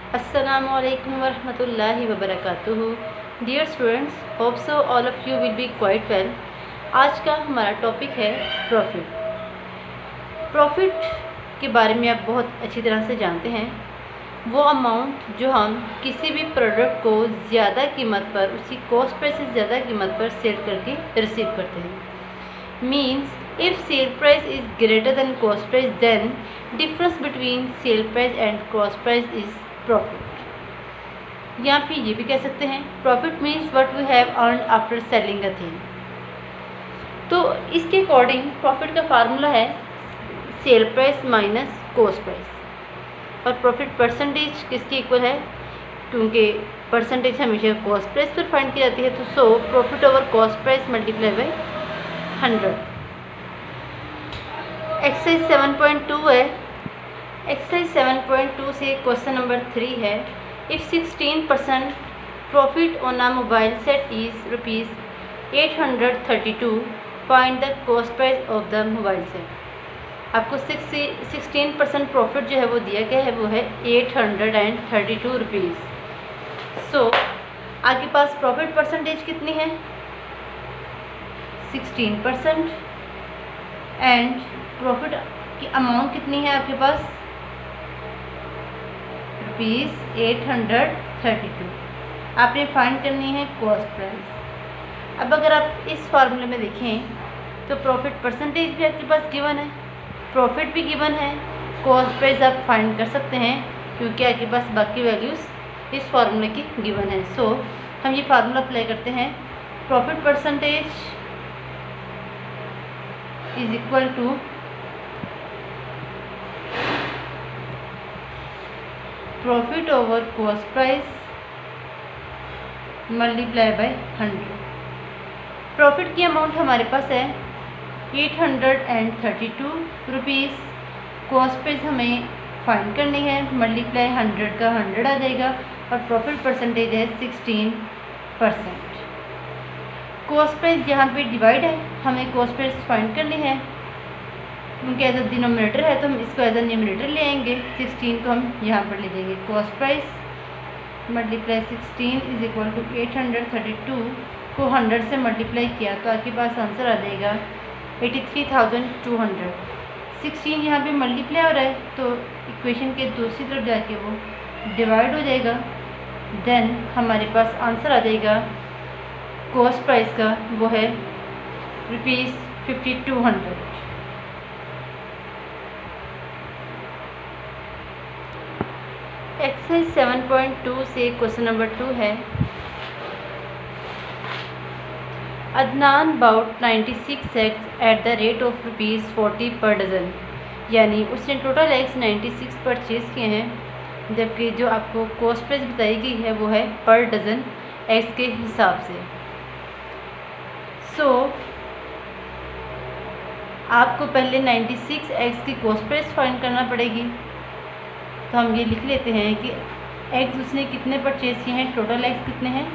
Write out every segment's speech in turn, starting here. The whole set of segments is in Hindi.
Assalamualaikum warahmatullahi wabarakatuh। Dear students, hope so all of you will be quite well. आज का हमारा टॉपिक है प्रॉफिट। प्रॉफिट के बारे में आप बहुत अच्छी तरह से जानते हैं। वो अमाउंट जो हम किसी भी प्रोडक्ट को ज़्यादा कीमत पर, उसकी कॉस्ट प्राइस से ज़्यादा कीमत पर सेल करके रिसीव करते हैं। Means if sale price is greater than cost price, then difference between sale price and cost price is profit. या फिर ये भी कह सकते हैं profit means what we have earned after selling a thing. तो इसके अकॉर्डिंग प्रॉफिट का फार्मूला है sale price minus cost price. और प्रॉफिट परसेंटेज किसके इक्वल है, क्योंकि परसेंटेज हमेशा कॉस्ट प्राइस पर फाइंड की जाती है। तो so profit over cost price multiply by 100। Exercise 7.2 है। एक्सरसाइज 7.2 से क्वेश्चन नंबर 3 है। If 16% profit on a mobile set is ₹832, find the cost price of the mobile set. आपको 16% प्रॉफिट जो है वो दिया गया है, वो है ₹832। सो आपके पास प्रॉफिट परसेंटेज कितनी है, 16%। एंड प्रॉफिट की अमाउंट कितनी है आपके पास, ₹832। आपने फाइंड करनी है कॉस्ट प्राइस। अब अगर आप इस फार्मूले में देखें तो प्रॉफिट परसेंटेज भी आपके पास गिवन है, प्रॉफिट भी गिवन है, कॉस्ट प्राइस आप फाइंड कर सकते हैं क्योंकि आपके पास बाकी वैल्यूज़ इस फार्मूले की गिवन है। सो हम ये फार्मूला अप्लाई करते हैं। Profit percentage is equal to profit over cost price multiply by 100। Profit की अमाउंट हमारे पास है ₹832। कॉस्ट प्राइस हमें फाइंड करनी है, मल्टीप्लाई 100 का 100 आ जाएगा और प्रॉफिट परसेंटेज है 16%। कॉस्ट प्राइस यहाँ पे डिवाइड है, हमें कॉस्ट प्राइस फाइंड करनी है क्योंकि एज अ डिनोमिनेटर है तो हम इसको एज अ न्यूमिनेटर ले आएंगे। 16 को हम यहाँ पर ले जाएंगे। Cost price multiply 16 is equal to 832 को 100 से मल्टीप्लाई किया तो आपके पास आंसर आ जाएगा 83,200। 16 यहाँ पे मल्टीप्लाई हो रहा है तो इक्वेशन के दूसरी तरफ जाके वो डिवाइड हो जाएगा। देन हमारे पास आंसर आ जाएगा कॉस्ट प्राइस का, वो है ₹5200। एक्सरसाइज 7.2 से क्वेश्चन नंबर 2 है। Adnan bought 96 eggs at the rate of ₹40 per dozen, यानी उसने टोटल एग्स 96 परचेज़ किए हैं, जबकि जो आपको कॉस्ट प्राइस बताई गई है वो है पर डज़न एग्स के हिसाब से। सो आपको पहले 96 एग्स की कॉस्ट प्राइस फाइंड करना पड़ेगी। तो हम ये लिख लेते हैं कि एग्स उसने कितने परचेज़ किए हैं, टोटल एग्स कितने हैं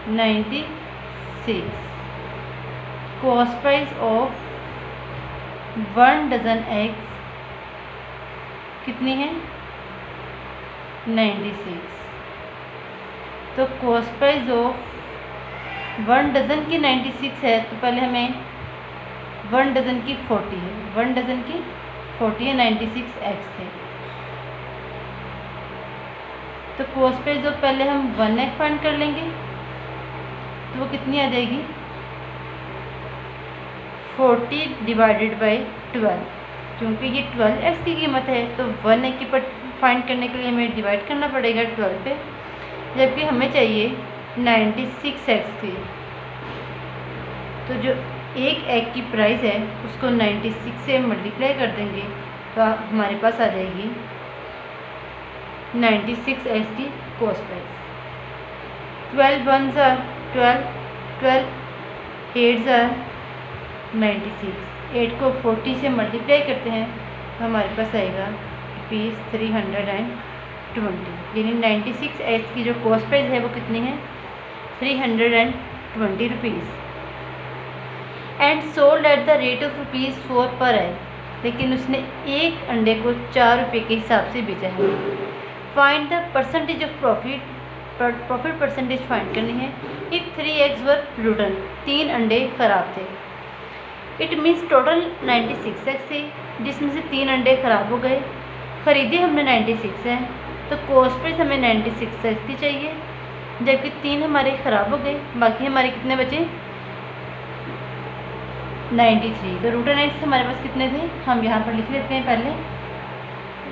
96। Cost price of 1 dozen eggs कितनी है 96। तो कॉस्ट प्राइस ऑफ 1 डज़न की 96 है तो पहले हमें 1 डज़न की 40 है, 1 डज़न की 40 है, 96 एग्स थे। तो कॉस्ट प्राइस जो पहले हम 1 एग फाइंड कर लेंगे तो वो कितनी आ जाएगी 40 डिवाइडेड बाई 12, क्योंकि ये 12 एग्स की कीमत है तो 1 एग की फाइंड करने के लिए हमें डिवाइड करना पड़ेगा 12 पे, जबकि हमें चाहिए 96 एग्स की। तो जो एक एग की प्राइस है उसको 96 से मल्टीप्लाई कर देंगे तो हमारे पास आ जाएगी 96 एग्स की cost price. 12 1s are 12, 12 8s are 96। 8 को 40 से मल्टीप्लाई करते हैं तो हमारे पास आएगा ₹320, यानी 96 एग्स की जो कॉस्ट प्राइस है वो कितनी है ₹320। And sold at the rate of ₹4 पर एग, लेकिन उसने एक अंडे को ₹4 के हिसाब से बेचा है। Find the percentage of profit percentage find करनी है। इफ़ 3 eggs वर रूटन, 3 अंडे ख़राब थे। इट मीन्स टोटल 96 eggs थे, जिसमें से 3 अंडे ख़राब हो गए। ख़रीदे हमने 96 हैं, तो कॉस्ट प्राइस हमें 96 eggs की चाहिए, जबकि 3 हमारे ख़राब हो गए। बाकी हमारे कितने बचे? 93। तो रूटन एग्स हमारे पास कितने थे? हम यहाँ पर लिख लेते हैं पहले।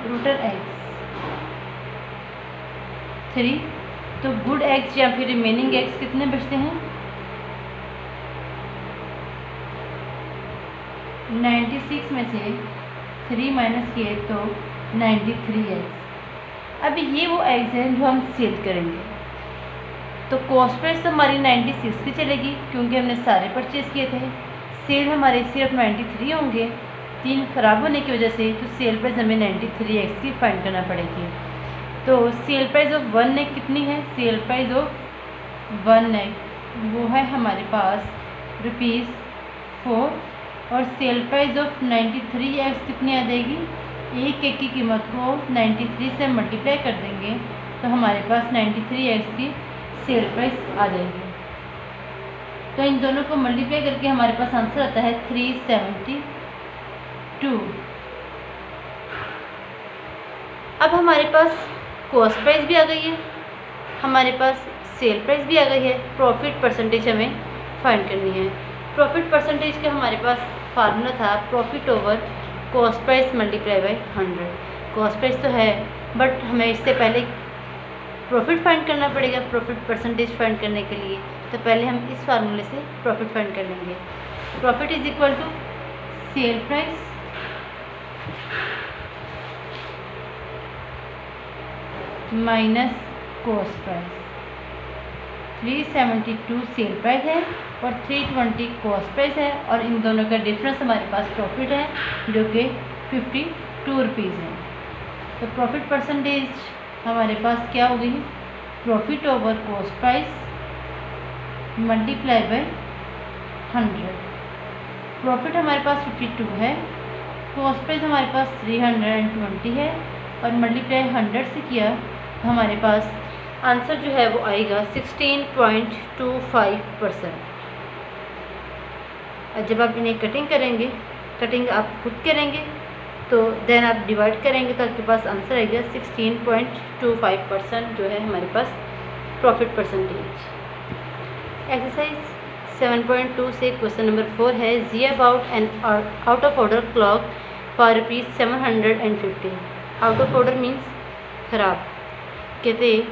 रूटन एग्स 3, तो गुड एग्स या फिर रिमेनिंग एग्स कितने बचते हैं? 96 में से 3 माइनस किए तो 93 एग्स। अब ये वो एग्स हैं जो हम सेल करेंगे। तो कॉस्ट प्राइस हमारी 96 की चलेगी, क्योंकि हमने सारे परचेज़ किए थे। सेल हमारे सिर्फ 93 होंगे, 3 ख़राब होने की वजह से। तो सेल प्राइस हमें 93 एक्स की फाइंड करना पड़ेगी। तो सेल प्राइस ऑफ 1 egg कितनी है? सेल प्राइस ऑफ 1 egg वो है हमारे पास ₹4, और सेल प्राइस ऑफ 93 eggs कितनी आ जाएगी? एक एग की कीमत को 93 से मल्टीप्लाई कर देंगे तो हमारे पास 93 eggs की सेल प्राइस आ जाएगी। तो इन दोनों को मल्टीप्लाई करके हमारे पास आंसर आता है 372। अब हमारे पास कॉस्ट प्राइस भी आ गई है, हमारे पास सेल प्राइस भी आ गई है। प्रॉफिट परसेंटेज हमें फाइंड करनी है। प्रॉफिट परसेंटेज का हमारे पास फार्मूला था profit over cost price multiply by 100। Cost price तो है, बट हमें इससे पहले प्रॉफिट फाइंड करना पड़ेगा। प्रॉफिट परसेंटेज फाइंड करने के लिए तो पहले हम इस फार्मूले से प्रॉफिट फाइंड कर लेंगे। Profit is equal to sale price minus cost price. 372 sale price है और 320 कॉस्ट प्राइस है, और इन दोनों का डिफरेंस हमारे पास प्रॉफिट है जो कि 52 रुपीज़ है। तो प्रॉफिट परसेंटेज हमारे पास क्या हो गई? Profit over cost price multiply by 100। Profit हमारे पास 52 है, कॉस्ट प्राइस हमारे पास 320 है, और मल्टीप्लाई 100 से किया तो हमारे पास आंसर जो है वो आएगा 16.25%। और जब आप इन्हें कटिंग करेंगे, कटिंग आप खुद करेंगे तो देन आप डिवाइड करेंगे तो आपके पास आंसर आएगा 16.25% जो है हमारे पास प्रॉफिट परसेंटेज। एक्सरसाइज 7.2 से क्वेश्चन नंबर 4 है, Jiya bought an out of order clock for ₹750। Out of order means ख़राब। कहते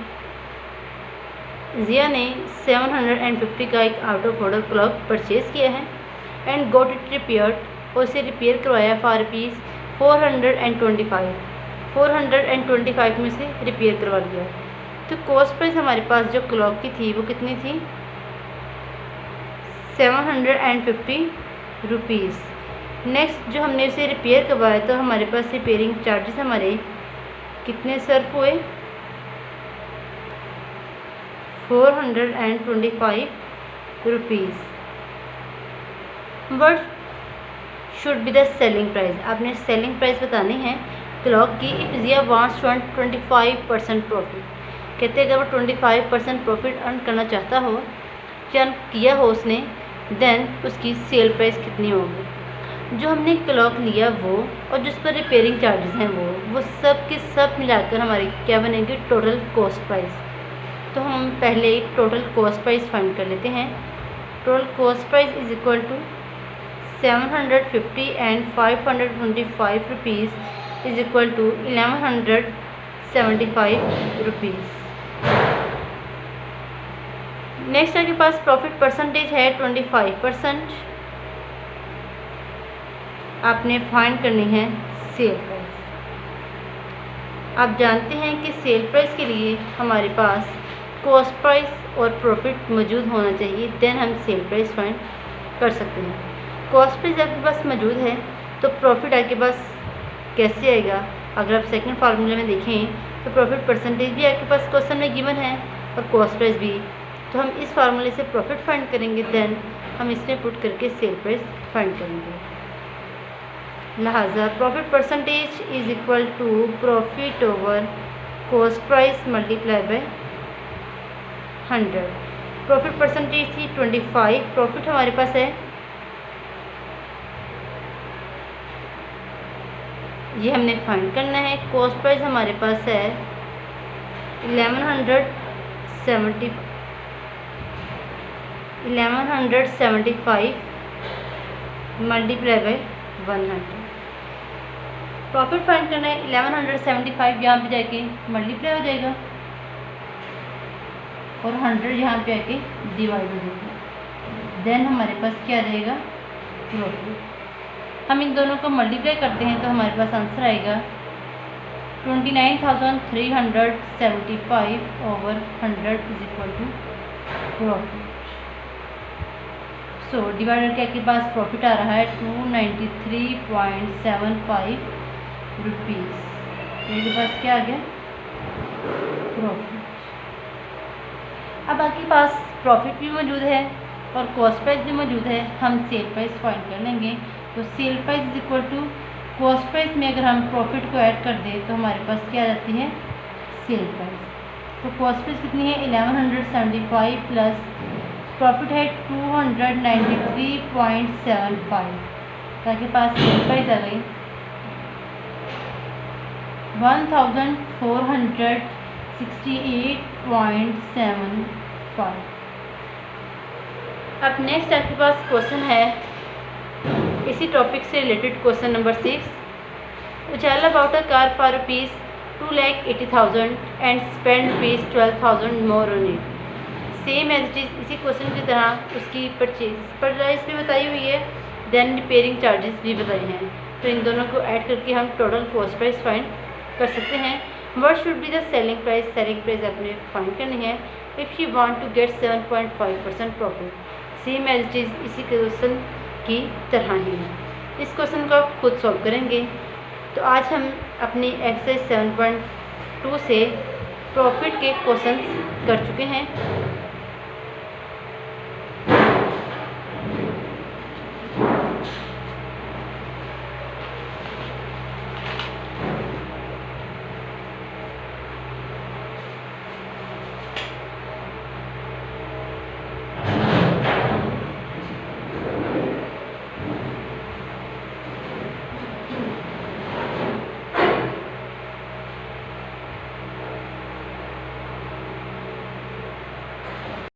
जिया ने 750 का एक out of order clock purchase किया है एंड गॉट इट रिपेयर्ड, और उसे रिपेयर करवाया फॉर ₹425। 425 में से रिपेयर करवा लिया। तो कॉस्ट प्राइस हमारे पास जो क्लॉक की थी वो कितनी थी? 750 रुपीज़। नेक्स्ट जो हमने उसे रिपेयर करवाया तो हमारे पास रिपेयरिंग चार्जेस हमारे कितने सर्फ हुए? 425 rupees. What should be the selling price? आपने सेलिंग प्राइस बतानी है क्लॉक की। इफ जिया वांट्स 25% प्रॉफिट, कहते हैं अगर वो 25% प्रॉफिट अर्न करना चाहता हो या किया हो उसने, देन उसकी सेल प्राइस कितनी होगी? जो हमने क्लॉक लिया वो और जिस पर रिपेयरिंग चार्जेस हैं वो सब के सब मिलाकर हमारी क्या बनेगी? Total cost price. तो हम पहले टोटल कॉस्ट प्राइस फाइंड कर लेते हैं। Total cost price is equal to 750 and 525 rupees is equal to 1175 rupees. Next आपके पास प्रॉफिट परसेंटेज है 25%। आपने फाइंड करनी है सेल प्राइस। आप जानते हैं कि सेल प्राइस के लिए हमारे पास कॉस्ट प्राइस और प्रॉफिट मौजूद होना चाहिए, देन हम सेल प्राइस फाइंड कर सकते हैं। कॉस्ट प्राइस आपके पास मौजूद है तो प्रॉफिट आपके पास कैसे आएगा? अगर आप सेकंड फार्मूले में देखें तो प्रॉफिट परसेंटेज भी आपके पास क्वेश्चन में गिवन है और कॉस्ट प्राइस भी। तो हम इस फार्मूले से प्रॉफिट फाइंड करेंगे, देन हम इसमें पुट करके सेल प्राइस फाइंड करेंगे। लिहाजा profit percentage is equal to profit over cost price multiply by 100। Profit percentage थी 25। प्रॉफिट हमारे पास है, ये हमने फाइंड करना है। कॉस्ट प्राइस हमारे पास है 1175 मल्टीप्लाई बाय 100। प्रॉफिट फाइंड करना है 1175, यहाँ पे जाके मल्टीप्लाई हो जाएगा और 100 यहाँ पे आके डिवाइड हो जाएगा। देन हमारे पास क्या रहेगा, प्रॉफिट। हम इन दोनों को मल्टीप्लाई करते हैं तो हमारे पास आंसर आएगा 29,375 over 100 is equal to profit. So divided के पास प्रॉफिट आ रहा है 293.75 रुपीज़। मेरे पास क्या आ गया, प्रॉफिट। अब आपके पास प्रॉफिट भी मौजूद है और कॉस्ट प्राइस भी मौजूद है। हम सेल प्राइस फाइंड कर लेंगे। तो sale price is equal to cost price में अगर हम प्रॉफिट को ऐड कर दें तो हमारे पास क्या आ जाती है, सेल प्राइस। तो कॉस्ट प्राइस कितनी है, 1175 प्लस प्रॉफिट है 293.75। ताकि पास सेल प्राइस आ गई 1468.75। अब नेक्स्ट आपके पास क्वेश्चन है इसी टॉपिक से related, question number 6। Ujala bought a car for ₹2,80,000 and spend ₹12,000 more on it. Same as it is, इसी क्वेश्चन की तरह उसकी परचेज प्राइस भी बताई हुई है, देन रिपेयरिंग चार्जेस भी बताए हैं। तो इन दोनों को ऐड करके हम टोटल कॉस्ट प्राइस फाइंड कर सकते हैं। What should be the selling price, selling price आपने फाइंड करनी है if you want to get 7.5% profit. Same as it is, इसी क्वेश्चन की तरह ही है। इस क्वेश्चन को आप खुद सॉल्व करेंगे। तो आज हम अपनी एक्सरसाइज 7.2 से प्रॉफिट के क्वेश्चंस कर चुके हैं।